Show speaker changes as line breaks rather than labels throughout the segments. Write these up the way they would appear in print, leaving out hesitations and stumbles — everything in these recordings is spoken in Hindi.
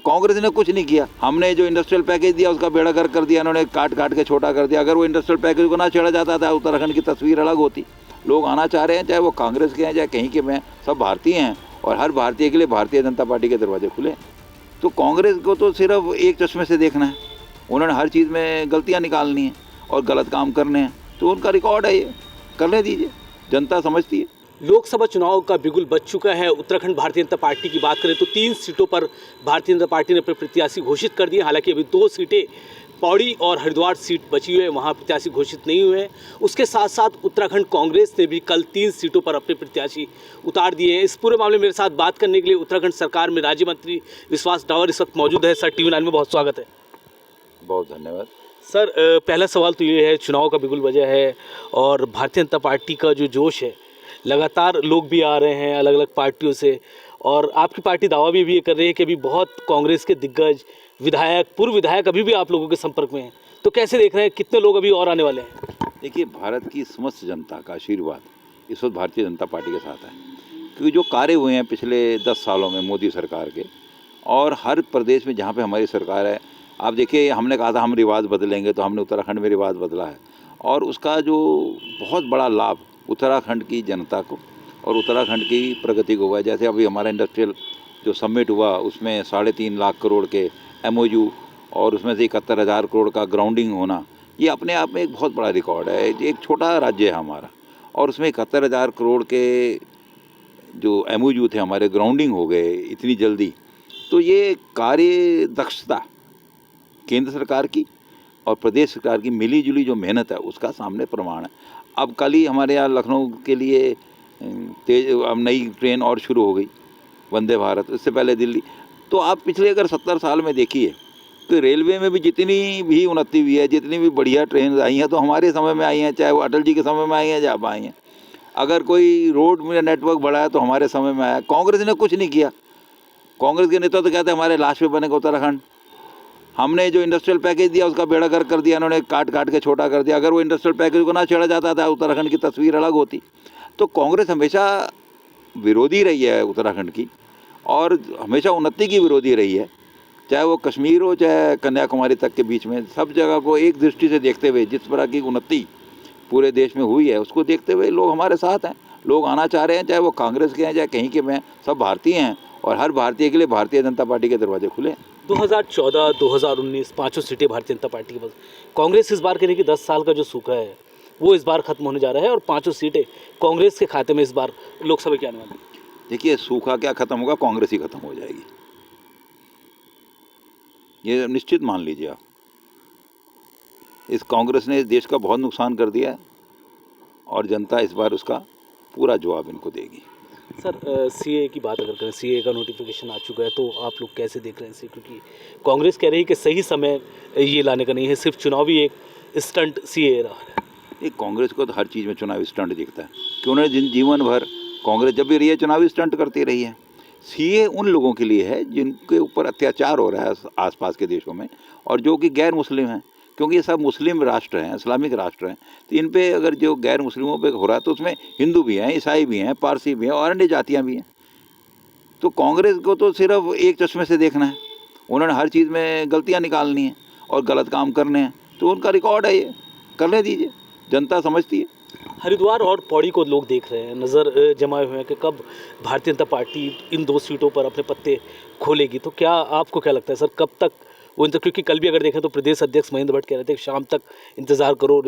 कांग्रेस ने कुछ नहीं किया। हमने जो इंडस्ट्रियल पैकेज दिया उसका बेड़ा गर्क कर दिया, इन्होंने काट काट के छोटा कर दिया। अगर वो इंडस्ट्रियल पैकेज को ना छेड़ा जाता था उत्तराखंड की तस्वीर अलग होती। लोग आना चाह रहे हैं, चाहे वो कांग्रेस के हैं चाहे कहीं के में, सब भारतीय हैं और हर भारतीय के लिए भारतीय जनता पार्टी के दरवाजे खुले। तो कांग्रेस को तो सिर्फ एक चश्मे से देखना है, उन्होंने हर चीज़ में गलतियाँ निकालनी है और गलत काम करने हैं, तो उनका रिकॉर्ड है, ये करने दीजिए, जनता समझती है।
लोकसभा चुनाव का बिगुल बज चुका है। उत्तराखंड भारतीय जनता पार्टी की बात करें तो 3 सीटों पर भारतीय जनता पार्टी ने अपने प्रत्याशी घोषित कर दिए। हालांकि अभी 2 सीटें पौड़ी और हरिद्वार सीट बची हुई है, वहाँ प्रत्याशी घोषित नहीं हुए हैं। उसके साथ साथ उत्तराखंड कांग्रेस ने भी कल 3 सीटों पर अपने प्रत्याशी उतार दिए हैं। इस पूरे मामले में मेरे साथ बात करने के लिए उत्तराखंड सरकार में राज्य मंत्री विश्वास डावर इस वक्त मौजूद है। सर, TV9 में बहुत स्वागत है।
बहुत धन्यवाद
सर, पहला सवाल तो ये है, चुनाव का बिगुल बजा है और भारतीय जनता पार्टी का जो जोश है, लगातार लोग भी आ रहे हैं अलग अलग पार्टियों से, और आपकी पार्टी दावा भी ये कर रही है कि अभी बहुत कांग्रेस के दिग्गज विधायक, पूर्व विधायक अभी भी आप लोगों के संपर्क में हैं, तो कैसे देख रहे हैं, कितने लोग अभी और आने वाले हैं?
देखिए, भारत की समस्त जनता का आशीर्वाद इस वक्त भारतीय जनता पार्टी के साथ है, क्योंकि जो कार्य हुए हैं पिछले 10 सालों में मोदी सरकार के, और हर प्रदेश में जहाँ पे हमारी सरकार है, आप देखिए, हमने कहा था हम रिवाज बदलेंगे, तो हमने उत्तराखंड में रिवाज बदला है, और उसका जो बहुत बड़ा लाभ उत्तराखंड की जनता को और उत्तराखंड की प्रगति को हुआ है। जैसे अभी हमारा इंडस्ट्रियल जो समिट हुआ, उसमें 3.5 लाख करोड़ के MOU और उसमें से 71,000 करोड़ का ग्राउंडिंग होना, ये अपने आप में एक बहुत बड़ा रिकॉर्ड है। एक छोटा राज्य है हमारा, और उसमें 71,000 करोड़ के जो MOU थे हमारे, ग्राउंडिंग हो गए इतनी जल्दी। तो ये कार्य दक्षता केंद्र सरकार की और प्रदेश सरकार की मिली जुली जो मेहनत है, उसका सामने प्रमाण है। अब कल ही हमारे यहाँ लखनऊ के लिए अब नई ट्रेन और शुरू हो गई, वंदे भारत, इससे पहले दिल्ली। तो आप पिछले अगर 70 साल में देखिए तो रेलवे में भी जितनी भी उन्नति हुई है, जितनी भी बढ़िया ट्रेन आई हैं, तो हमारे समय में आई हैं, चाहे वो अटल जी के समय में आई हैं, जब आई हैं। अगर कोई रोड में नेटवर्क बढ़ा है तो हमारे समय में आया। कांग्रेस ने कुछ नहीं किया। कांग्रेस के नेता तो कहते हैं हमारे लाश पे बनेगा उत्तराखंड। हमने जो इंडस्ट्रियल पैकेज दिया उसका बेड़ा गर्क कर दिया, इन्होंने काट काट के छोटा कर दिया। अगर वो इंडस्ट्रियल पैकेज को ना छेड़ा जाता था, उत्तराखंड की तस्वीर अलग होती। तो कांग्रेस हमेशा विरोधी रही है उत्तराखंड की, और हमेशा उन्नति की विरोधी रही है, चाहे वो कश्मीर हो चाहे कन्याकुमारी तक के बीच में। सब जगह को एक दृष्टि से देखते हुए, जिस तरह की उन्नति पूरे देश में हुई है, उसको देखते हुए लोग हमारे साथ हैं। लोग आना चाह रहे हैं, चाहे वो कांग्रेस के हैं चाहे कहीं के में, सब भारतीय हैं और हर भारतीय के लिए भारतीय जनता पार्टी के दरवाजे खुले हैं।
2014, 2019 5 सीटें भारतीय जनता पार्टी के पास। कांग्रेस इस बार कहने कि 10 साल का जो सूखा है वो इस बार खत्म होने जा रहा है और 5 सीटें कांग्रेस के खाते में इस बार लोकसभा के आने वाली है।
देखिए, सूखा क्या खत्म होगा, कांग्रेस ही खत्म हो जाएगी, ये निश्चित मान लीजिए आप। इस कांग्रेस ने देश का बहुत नुकसान कर दिया है और जनता इस बार उसका पूरा जवाब इनको देगी।
सर, CA की बात अगर करें, CA का नोटिफिकेशन आ चुका है, तो आप लोग कैसे देख रहे हैं इसे? क्योंकि कांग्रेस कह रही है कि सही समय ये लाने का नहीं है, सिर्फ चुनावी एक स्टंट CA रहा है।
ये कांग्रेस को तो हर चीज़ में चुनावी स्टंट दिखता है, कि उन्होंने जीवन भर कांग्रेस जब भी रही है चुनावी स्टंट करती रही है। CA उन लोगों के लिए है जिनके ऊपर अत्याचार हो रहा है आसपास के देशों में, और जो कि गैर मुस्लिम हैं, क्योंकि ये सब मुस्लिम राष्ट्र हैं, इस्लामिक राष्ट्र हैं। तो इन पे अगर जो गैर मुस्लिमों पे हो रहा है, तो उसमें हिंदू भी हैं, ईसाई भी हैं, पारसी भी हैं और अन्य जातियाँ भी हैं। तो कांग्रेस को तो सिर्फ एक चश्मे से देखना है, उन्होंने हर चीज़ में गलतियाँ निकालनी है और गलत काम करने हैं, तो उनका रिकॉर्ड है, ये करने दीजिए, जनता समझती है।
हरिद्वार और पौड़ी को लोग देख रहे हैं, नज़र जमाए हुए हैं कि कब भारतीय जनता पार्टी इन 2 सीटों पर अपने पत्ते खोलेगी। तो क्या आपको क्या लगता है सर, कब तक वो क्योंकि कल भी अगर देखें तो प्रदेश अध्यक्ष महेंद्र भट्ट कह रहे थे कि शाम तक इंतज़ार करो,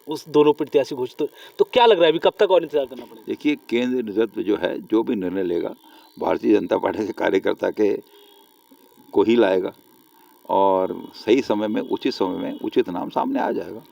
उस दोनों प्रत्याशी घोषित। तो क्या लग रहा है अभी कब तक और इंतजार करना पड़ेगा?
देखिए, केंद्र नेतृत्व जो है, जो भी निर्णय लेगा, भारतीय जनता पार्टी के कार्यकर्ता के को ही लाएगा, और सही समय में, उचित समय में उचित नाम सामने आ जाएगा।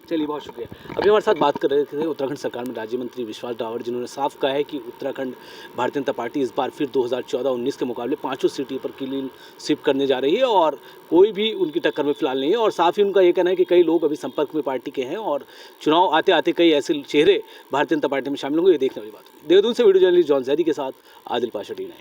चलिए, बहुत शुक्रिया। अभी हमारे साथ बात कर रहे थे उत्तराखंड सरकार में राज्य मंत्री विश्वास डावर, जिन्होंने साफ कहा है कि उत्तराखंड भारतीय जनता पार्टी इस बार फिर 2014-19 के मुकाबले 5 सीटों पर क्लीन स्वीप करने जा रही है और कोई भी उनकी टक्कर में फिलहाल नहीं है। और साथ ही उनका ये कहना है कि कई लोग अभी संपर्क में पार्टी के हैं और चुनाव आते आते कई ऐसे चेहरे भारतीय जनता पार्टी में शामिल होंगे, ये देखने वाली बात है। देहरादून से वीडियो जर्नलिस्ट जॉन जैदी के साथ आदिल पाशा, TV9।